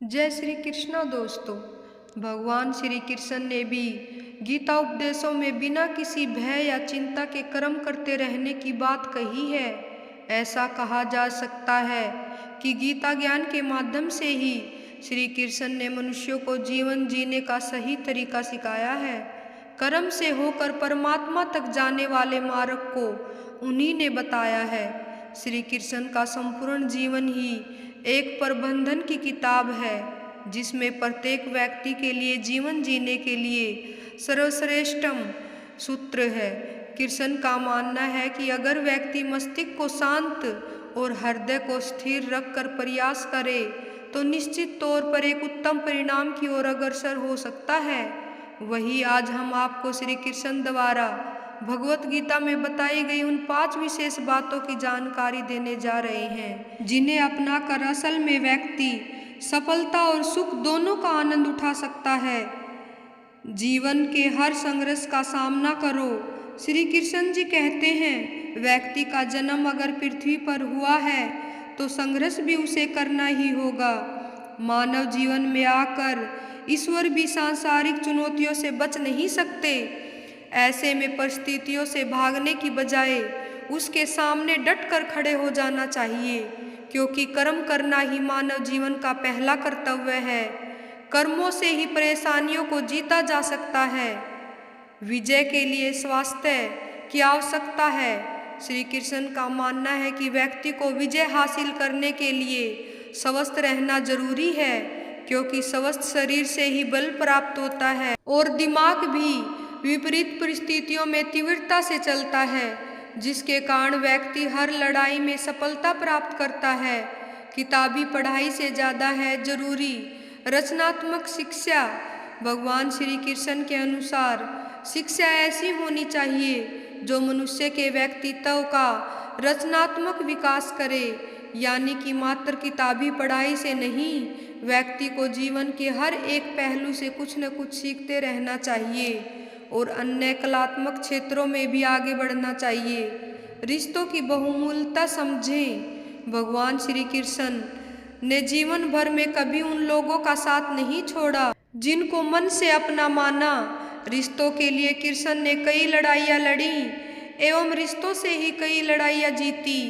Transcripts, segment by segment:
जय श्री कृष्णा दोस्तों। भगवान श्री कृष्ण ने भी गीता उपदेशों में बिना किसी भय या चिंता के कर्म करते रहने की बात कही है। ऐसा कहा जा सकता है कि गीता ज्ञान के माध्यम से ही श्री कृष्ण ने मनुष्यों को जीवन जीने का सही तरीका सिखाया है। कर्म से होकर परमात्मा तक जाने वाले मार्ग को उन्हीं ने बताया है। श्री कृष्ण का संपूर्ण जीवन ही एक प्रबंधन की किताब है, जिसमें प्रत्येक व्यक्ति के लिए जीवन जीने के लिए सर्वश्रेष्ठम सूत्र है। कृष्ण का मानना है कि अगर व्यक्ति मस्तिष्क को शांत और हृदय को स्थिर रखकर प्रयास करे तो निश्चित तौर पर एक उत्तम परिणाम की ओर अग्रसर हो सकता है। वही आज हम आपको श्री कृष्ण द्वारा भगवत गीता में बताई गई उन 5 विशेष बातों की जानकारी देने जा रहे हैं, जिन्हें अपनाकर असल में व्यक्ति सफलता और सुख दोनों का आनंद उठा सकता है। जीवन के हर संघर्ष का सामना करो। श्री कृष्ण जी कहते हैं, व्यक्ति का जन्म अगर पृथ्वी पर हुआ है तो संघर्ष भी उसे करना ही होगा। मानव जीवन में आकर ईश्वर भी सांसारिक चुनौतियों से बच नहीं सकते। ऐसे में परिस्थितियों से भागने की बजाय उसके सामने डटकर खड़े हो जाना चाहिए, क्योंकि कर्म करना ही मानव जीवन का पहला कर्तव्य है। कर्मों से ही परेशानियों को जीता जा सकता है। विजय के लिए स्वास्थ्य की आवश्यकता है। श्री कृष्ण का मानना है कि व्यक्ति को विजय हासिल करने के लिए स्वस्थ रहना जरूरी है, क्योंकि स्वस्थ शरीर से ही बल प्राप्त होता है और दिमाग भी विपरीत परिस्थितियों में तीव्रता से चलता है, जिसके कारण व्यक्ति हर लड़ाई में सफलता प्राप्त करता है। किताबी पढ़ाई से ज़्यादा है जरूरी रचनात्मक शिक्षा। भगवान श्री कृष्ण के अनुसार शिक्षा ऐसी होनी चाहिए जो मनुष्य के व्यक्तित्व का रचनात्मक विकास करे, यानी कि मात्र किताबी पढ़ाई से नहीं, व्यक्ति को जीवन के हर एक पहलू से कुछ न कुछ सीखते रहना चाहिए और अन्य कलात्मक क्षेत्रों में भी आगे बढ़ना चाहिए। रिश्तों की बहुमूल्यता समझें। भगवान श्री कृष्ण ने जीवन भर में कभी उन लोगों का साथ नहीं छोड़ा जिनको मन से अपना माना। रिश्तों के लिए कृष्ण ने कई लड़ाइयाँ लड़ी एवं रिश्तों से ही कई लड़ाइयाँ जीती।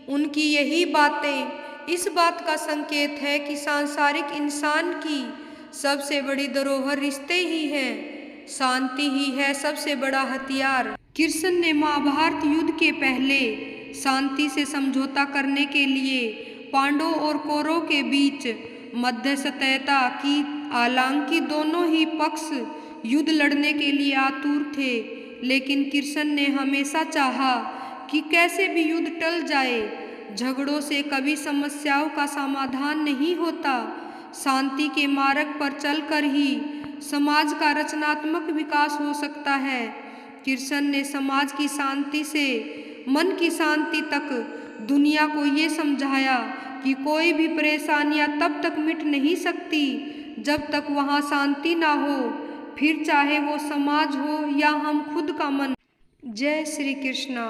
उनकी यही बातें इस बात का संकेत है कि सांसारिक इंसान की सबसे बड़ी धरोहर रिश्ते ही हैं। शांति ही है सबसे बड़ा हथियार। कृष्ण ने महाभारत युद्ध के पहले शांति से समझौता करने के लिए पांडवों और कौरवों के बीच मध्यस्थता की। हालांकि दोनों ही पक्ष युद्ध लड़ने के लिए आतुर थे, लेकिन कृष्ण ने हमेशा चाहा कि कैसे भी युद्ध टल जाए। झगड़ों से कभी समस्याओं का समाधान नहीं होता। शांति के मार्ग पर चलकर ही समाज का रचनात्मक विकास हो सकता है। कृष्ण ने समाज की शांति से मन की शांति तक दुनिया को ये समझाया कि कोई भी परेशानियां तब तक मिट नहीं सकती जब तक वहाँ शांति ना हो, फिर चाहे वो समाज हो या हम खुद का मन। जय श्री कृष्णा।